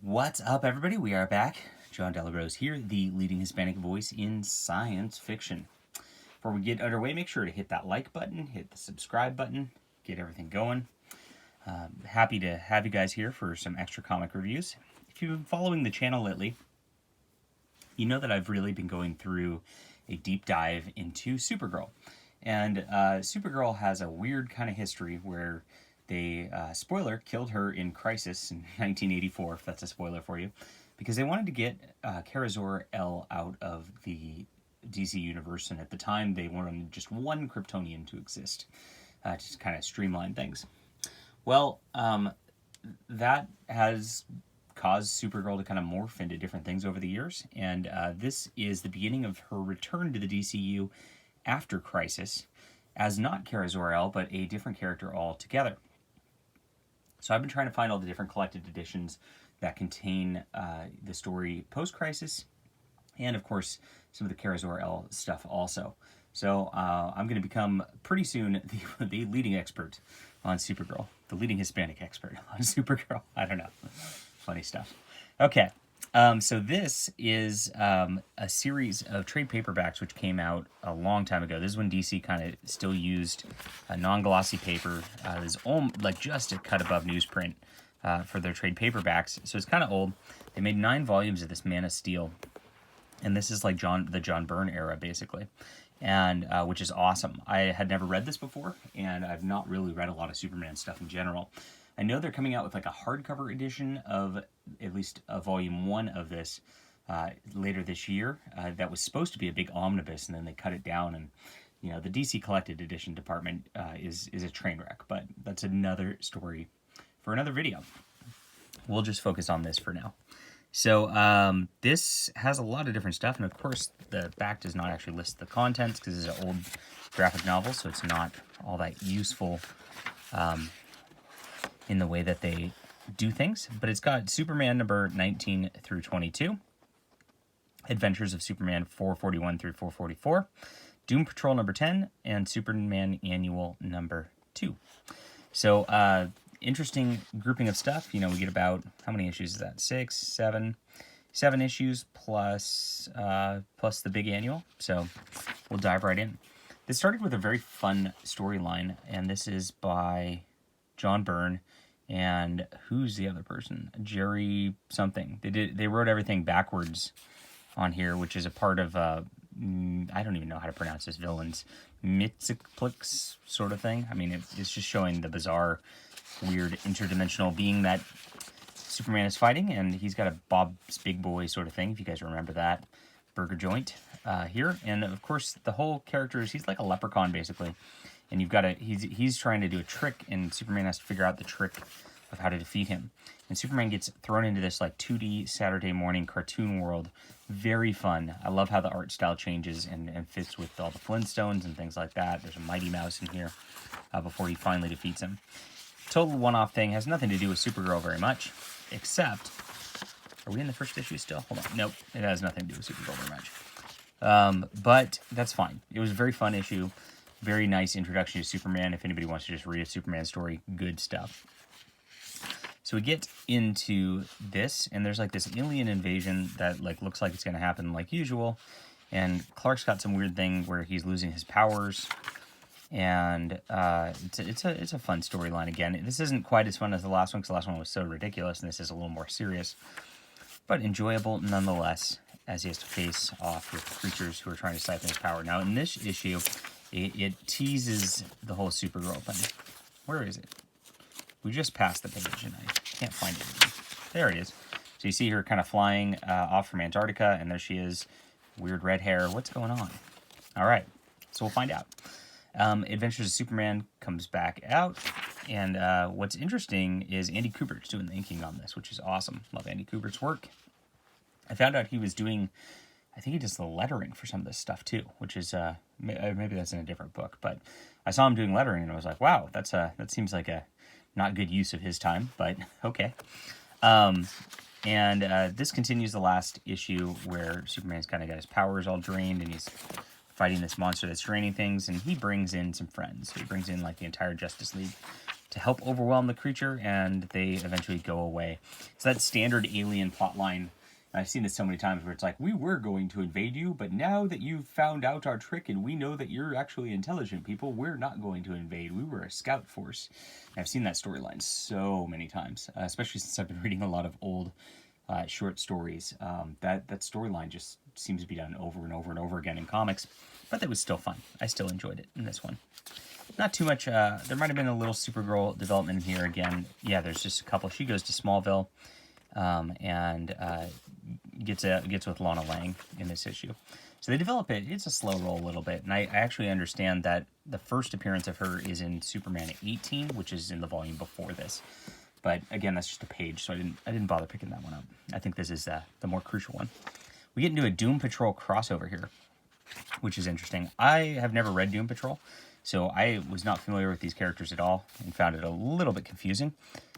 What's up, everybody? We are back. John Delarose here, the leading Hispanic voice in science fiction. Before we get underway, make sure to hit that like button, hit the subscribe button, get everything going. Happy to have you guys here for some extra comic reviews. If you've been following the channel lately, you know that I've really been going through a deep dive into Supergirl. And Supergirl has a weird kind of history where they, spoiler, killed her in Crisis in 1984, if that's a spoiler for you, because they wanted to get Kara Zor-El out of the DC universe, and at the time they wanted just one Kryptonian to exist, to kind of streamline things. Well, that has caused Supergirl to kind of morph into different things over the years, and this is the beginning of her return to the DCU after Crisis, as not Kara Zor-El, but a different character altogether. So I've been trying to find all the different collected editions that contain the story post-Crisis, and of course some of the Kara Zor-El stuff also. So I'm going to become pretty soon the leading expert on Supergirl, the leading Hispanic expert on Supergirl. I don't know, funny stuff. Okay, so this is a series of trade paperbacks which came out a long time ago. This is when DC kind of still used a non-glossy paper. It's like just a cut above newsprint for their trade paperbacks. So it's kind of old. They made 9 volumes of this Man of Steel, and this is like the John Byrne era basically, and which is awesome. I had never read this before, and I've not really read a lot of Superman stuff in general. I know they're coming out with like a hardcover edition of at least a volume 1 of this later this year. That was supposed to be a big omnibus, and then they cut it down. And you know, the DC collected edition department is a train wreck. But that's another story for another video. We'll just focus on this for now. So this has a lot of different stuff, and of course the back does not actually list the contents because it's an old graphic novel, so it's not all that useful in the way that they do things. But it's got Superman number 19 through 22, Adventures of Superman 441 through 444, Doom Patrol number 10, and Superman Annual number 2. So interesting grouping of stuff. You know, we get about, how many issues is that? 7 issues plus the big annual. So we'll dive right in. This started with a very fun storyline, and this is by John Byrne, and who's the other person? Jerry something. They wrote everything backwards on here, which is a part of I don't even know how to pronounce this villain's Mxyzptlk sort of thing. I mean, it's just showing the bizarre, weird interdimensional being that Superman is fighting, and he's got a Bob's Big Boy sort of thing, if you guys remember that burger joint here. And of course, the whole character is, he's like a leprechaun basically. And you've got to, he's trying to do a trick, and Superman has to figure out the trick of how to defeat him. And Superman gets thrown into this like 2D Saturday morning cartoon world. Very fun. I love how the art style changes and fits with all the Flintstones and things like that. There's a Mighty Mouse in here before he finally defeats him. Total one-off thing, has nothing to do with Supergirl very much, except, are we in the first issue still? Hold on. Nope, it has nothing to do with Supergirl very much. But that's fine. It was a very fun issue. Very nice introduction to Superman. If anybody wants to just read a Superman story, good stuff. So we get into this, and there's like this alien invasion that like looks like it's going to happen like usual. And Clark's got some weird thing where he's losing his powers, and it's a fun storyline again. This isn't quite as fun as the last one because the last one was so ridiculous, and this is a little more serious, but enjoyable nonetheless, as he has to face off with creatures who are trying to siphon his power. Now in this issue, it teases the whole Supergirl thing. Where is it? We just passed the page, and I can't find it anymore. There it is. So you see her kind of flying off from Antarctica, and there she is. Weird red hair. What's going on? All right, so we'll find out. Adventures of Superman comes back out, and what's interesting is Andy Kubert's doing the inking on this, which is awesome. Love Andy Kubert's work. I found out he was doing, I think he does the lettering for some of this stuff too, which is, maybe that's in a different book, but I saw him doing lettering, and I was like, wow, that seems like a not good use of his time, but okay. This continues the last issue where Superman's kind of got his powers all drained, and he's fighting this monster that's draining things, and he brings in some friends. He brings in like the entire Justice League to help overwhelm the creature, and they eventually go away. So that standard Alien plotline. I've seen this so many times where it's like, we were going to invade you, but now that you've found out our trick and we know that you're actually intelligent people, we're not going to invade. We were a scout force. And I've seen that storyline so many times, especially since I've been reading a lot of old short stories. That storyline just seems to be done over and over and over again in comics, but that was still fun. I still enjoyed it in this one. Not too much. There might have been a little Supergirl development here again. Yeah, there's just a couple. She goes to Smallville and gets with Lana Lang in this issue. So they develop it. It's a slow roll a little bit, and I actually understand that the first appearance of her is in Superman 18, which is in the volume before this. But again, that's just a page, so I didn't bother picking that one up. I think this is the more crucial one. We get into a Doom Patrol crossover here, which is interesting. I have never read Doom Patrol, so I was not familiar with these characters at all and found it a little bit confusing.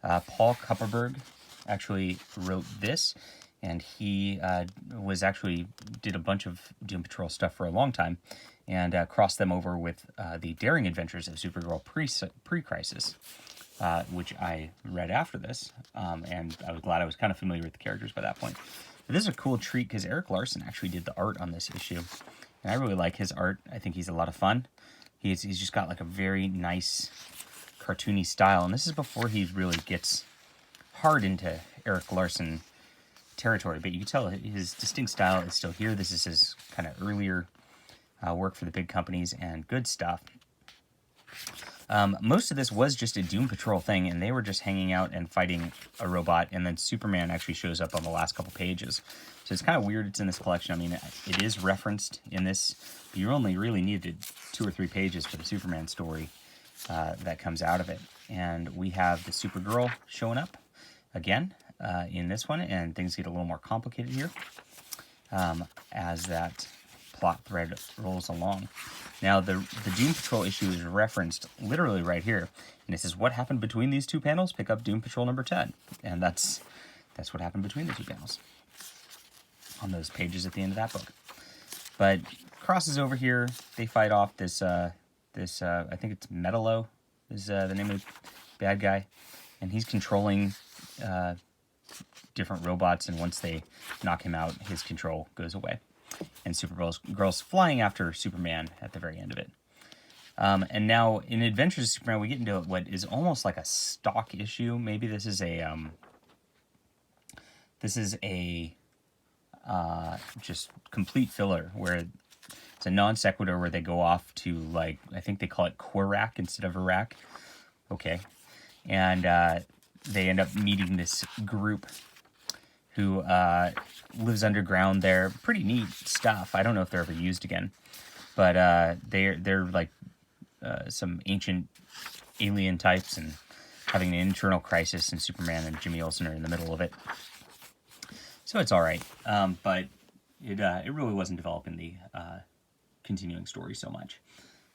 Paul Kupperberg actually wrote this, and he did a bunch of Doom Patrol stuff for a long time, and crossed them over with the Daring Adventures of Supergirl pre-Crisis, which I read after this, and I was glad I was kind of familiar with the characters by that point. But this is a cool treat because Erik Larsen actually did the art on this issue, and I really like his art. I think he's a lot of fun. He's just got like a very nice cartoony style, and this is before he really gets hard into Erik Larsen territory, but you can tell his distinct style is still here. This is his kind of earlier work for the big companies, and good stuff. Most of this was just a Doom Patrol thing, and they were just hanging out and fighting a robot, and then Superman actually shows up on the last couple pages. So it's kind of weird it's in this collection. I mean, it is referenced in this, but you only really needed 2 or 3 pages for the Superman story that comes out of it. And we have the Supergirl showing up again in this one, and things get a little more complicated here as that plot thread rolls along. Now, the Doom Patrol issue is referenced literally right here, and it says, what happened between these 2 panels? Pick up Doom Patrol number 10. And that's what happened between the 2 panels on those pages at the end of that book. But crosses over here, they fight off this I think it's Metalo is the name of the bad guy, and he's controlling different robots, and once they knock him out, his control goes away. And Supergirl's flying after Superman at the very end of it. And now in Adventures of Superman, we get into what is almost like a stock issue. Maybe this is a just complete filler where it's a non sequitur where they go off to, like, I think they call it Quirac instead of Iraq. Okay. And they end up meeting this group who lives underground there. Pretty neat stuff. I don't know if they're ever used again, but they're like some ancient alien types and having an internal crisis, and Superman and Jimmy Olsen are in the middle of it. So it's all right, but it really wasn't developing the continuing story so much.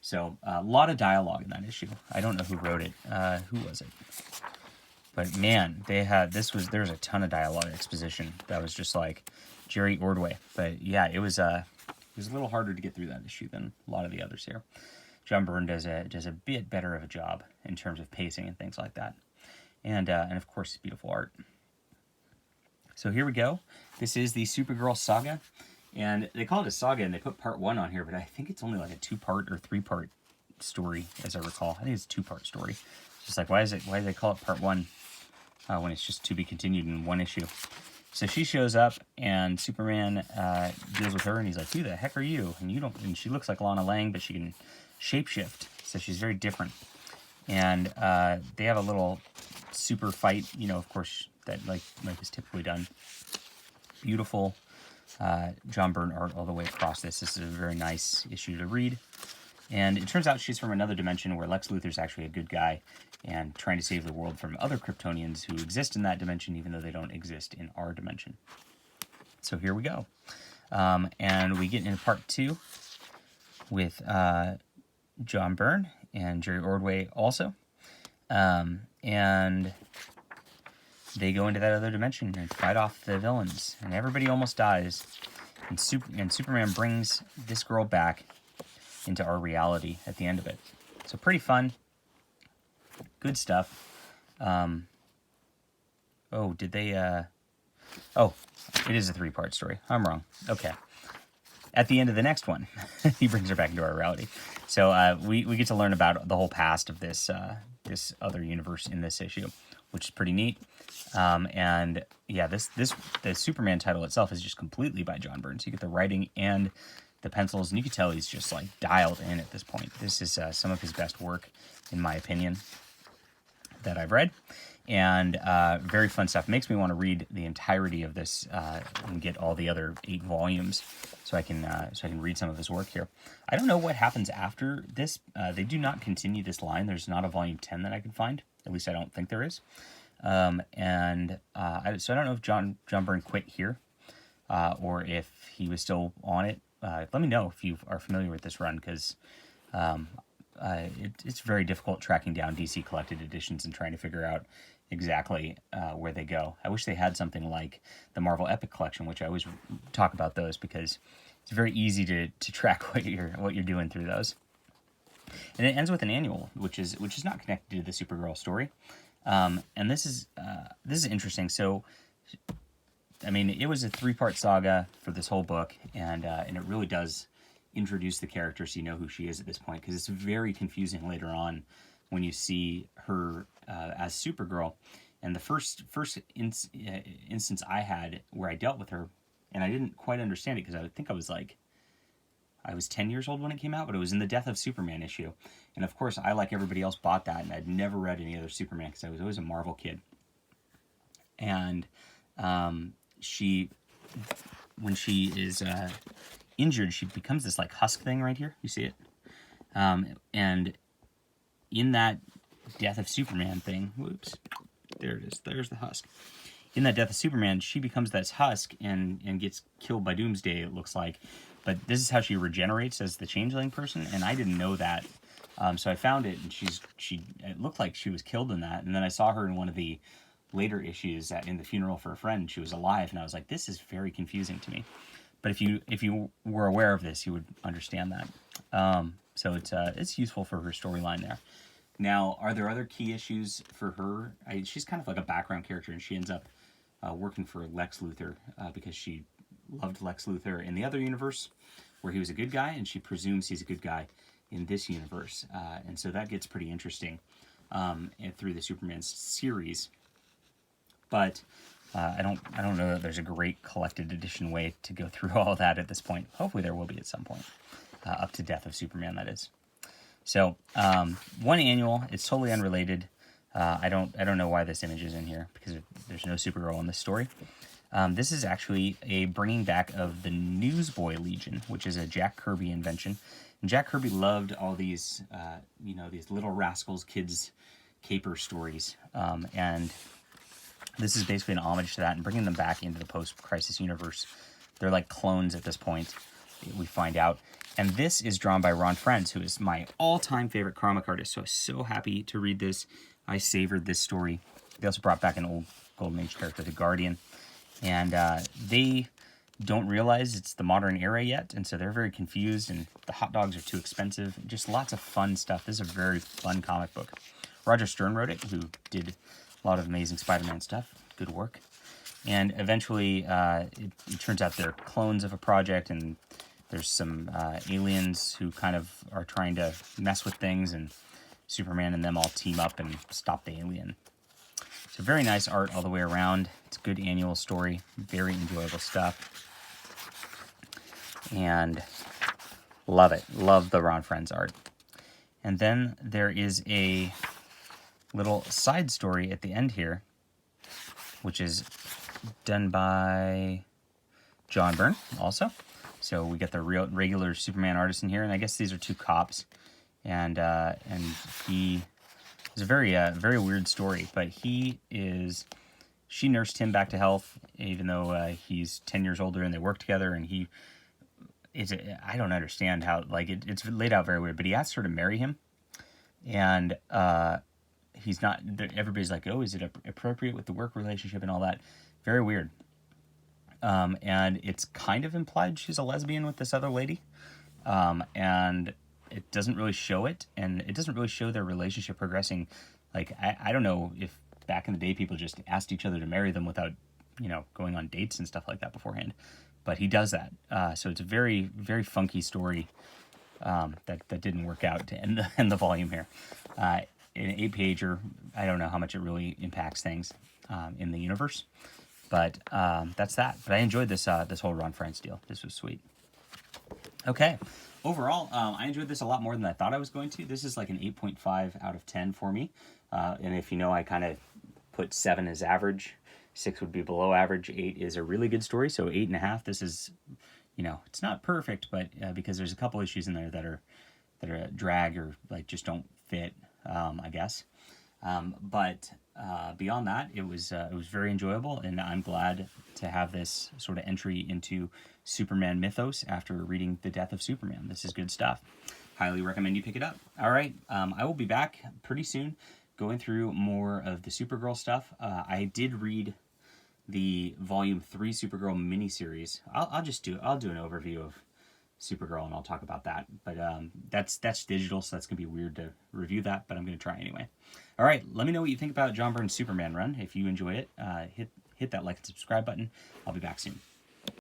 So a lot of dialogue in that issue. I don't know who wrote it. Who was it? But man, there's a ton of dialogue exposition that was just like Jerry Ordway. But yeah, it was a little harder to get through that issue than a lot of the others here. John Byrne does a bit better of a job in terms of pacing and things like that, and of course beautiful art. So here we go. This is the Supergirl saga, and they call it a saga, and they put part 1 on here, but I think it's only like a 2-part or 3-part story, as I recall. I think it's a 2-part story. It's just like, why do they call it part 1? When it's just to be continued in 1 issue. So she shows up, and Superman deals with her, and he's like, who the heck are you? And she looks like Lana Lang, but she can shapeshift, so she's very different. And they have a little super fight, of course, that like is typically done. Beautiful John Byrne art all the way across this. This is a very nice issue to read. And it turns out she's from another dimension where Lex Luthor's actually a good guy and trying to save the world from other Kryptonians who exist in that dimension, even though they don't exist in our dimension. So here we go. And we get into part 2 with John Byrne and Jerry Ordway also. And they go into that other dimension and fight off the villains. And everybody almost dies. And Superman brings this girl back into our reality at the end of it. So pretty fun. good stuff. Oh, did they, oh, it is a 3-part story. I'm wrong. Okay. At the end of the next one, he brings her back into our reality. So we get to learn about the whole past of this this other universe in this issue, which is pretty neat. And yeah, the Superman title itself is just completely by John Byrne. So you get the writing and the pencils, and you can tell he's just like dialed in at this point. This is some of his best work, in my opinion, that I've read. And very fun stuff. Makes me want to read the entirety of this and get all the other 8 volumes, so I can read some of his work here. I don't know what happens after this. They do not continue this line. There's not a volume 10 that I can find. At least I don't think there is. So I don't know if John Byrne quit here or if he was still on it. Let me know if you are familiar with this run, because it's very difficult tracking down DC collected editions and trying to figure out exactly where they go. I wish they had something like the Marvel Epic Collection, which I always talk about those, because it's very easy to track what you're doing through those. And it ends with an annual, which is not connected to the Supergirl story. And this is interesting. So, I mean, it was a 3-part saga for this whole book, and it really does introduce the character so you know who she is at this point, because it's very confusing later on when you see her as Supergirl. And the first instance I had where I dealt with her, and I didn't quite understand it, because I think I was 10 years old when it came out, but it was in the Death of Superman issue. And of course, I, like everybody else, bought that, and I'd never read any other Superman because I was always a Marvel kid. And when she is injured, she becomes this like husk thing right here. You see it? And in that Death of Superman thing, whoops, there it is. There's the husk. In that Death of Superman, she becomes this husk and gets killed by Doomsday, it looks like. But this is how she regenerates as the changeling person, and I didn't know that. So I found it, and it looked like she was killed in that. And then I saw her in one of the later issues in the funeral for a friend, and she was alive, and I was like, this is very confusing to me. But if you were aware of this, you would understand that. So it's useful for her storyline there. Now, are there other key issues for her? She's kind of like a background character, and she ends up working for Lex Luthor because she loved Lex Luthor in the other universe where he was a good guy, and she presumes he's a good guy in this universe. And so that gets pretty interesting through the Superman series. But I don't know that there's a great collected edition way to go through all that at this point. Hopefully there will be at some point. Up to Death of Superman, that is. So, one annual, it's totally unrelated. I don't know why this image is in here, because there's no Supergirl in this story. This is actually a bringing back of the Newsboy Legion, which is a Jack Kirby invention. And Jack Kirby loved all these, these little rascals, kids, caper stories. And this is basically an homage to that and bringing them back into the post-crisis universe. They're like clones at this point, we find out. And this is drawn by Ron Frenz, who is my all-time favorite comic artist. So I was so happy to read this. I savored this story. They also brought back an old Golden Age character, the Guardian. And they don't realize it's the modern era yet, and so they're very confused, and the hot dogs are too expensive. Just lots of fun stuff. This is a very fun comic book. Roger Stern wrote it, who did a lot of Amazing Spider-Man stuff. Good work. And eventually, it turns out they're clones of a project, and there's some aliens who kind of are trying to mess with things, and Superman and them all team up and stop the alien. So very nice art all the way around. It's a good annual story. Very enjoyable stuff. And love it. Love the Ron Frenz art. And then there is a little side story at the end here, which is done by John Byrne also. So we get the regular Superman artist in here, and I guess these are two cops. And he is a very weird story, but she nursed him back to health, even though he's 10 years older, and they work together, and I don't understand how, like, it's laid out very weird, but he asked her to marry him, and he's not, everybody's like, oh, is it appropriate with the work relationship and all that? Very weird. And it's kind of implied she's a lesbian with this other lady, and it doesn't really show it, and it doesn't really show their relationship progressing Like, I don't know if back in the day people just asked each other to marry them without, going on dates and stuff like that beforehand. But he does that. So it's a very, very funky story that didn't work out to end the volume here. An 8-pager, I don't know how much it really impacts things in the universe. But that's that. But I enjoyed this whole Ron Frenz deal. This was sweet. Okay. Overall, I enjoyed this a lot more than I thought I was going to. This is like an 8.5 out of 10 for me. And if you know, I kind of put 7 as average. 6 would be below average. 8 is a really good story. So 8.5, this is, it's not perfect, but because there's a couple issues in there that are a drag or like just don't fit, I guess. But beyond that, it was very enjoyable, and I'm glad to have this sort of entry into Superman mythos after reading The Death of Superman. This is good stuff. Highly recommend you pick it up. All right, I will be back pretty soon going through more of the Supergirl stuff. I did read the Volume 3 Supergirl miniseries. I'll do an overview of Supergirl, and I'll talk about that. But that's digital, so that's going to be weird to review that, but I'm going to try anyway. All right, let me know what you think about John Byrne's Superman run. If you enjoy it, hit that like and subscribe button. I'll be back soon.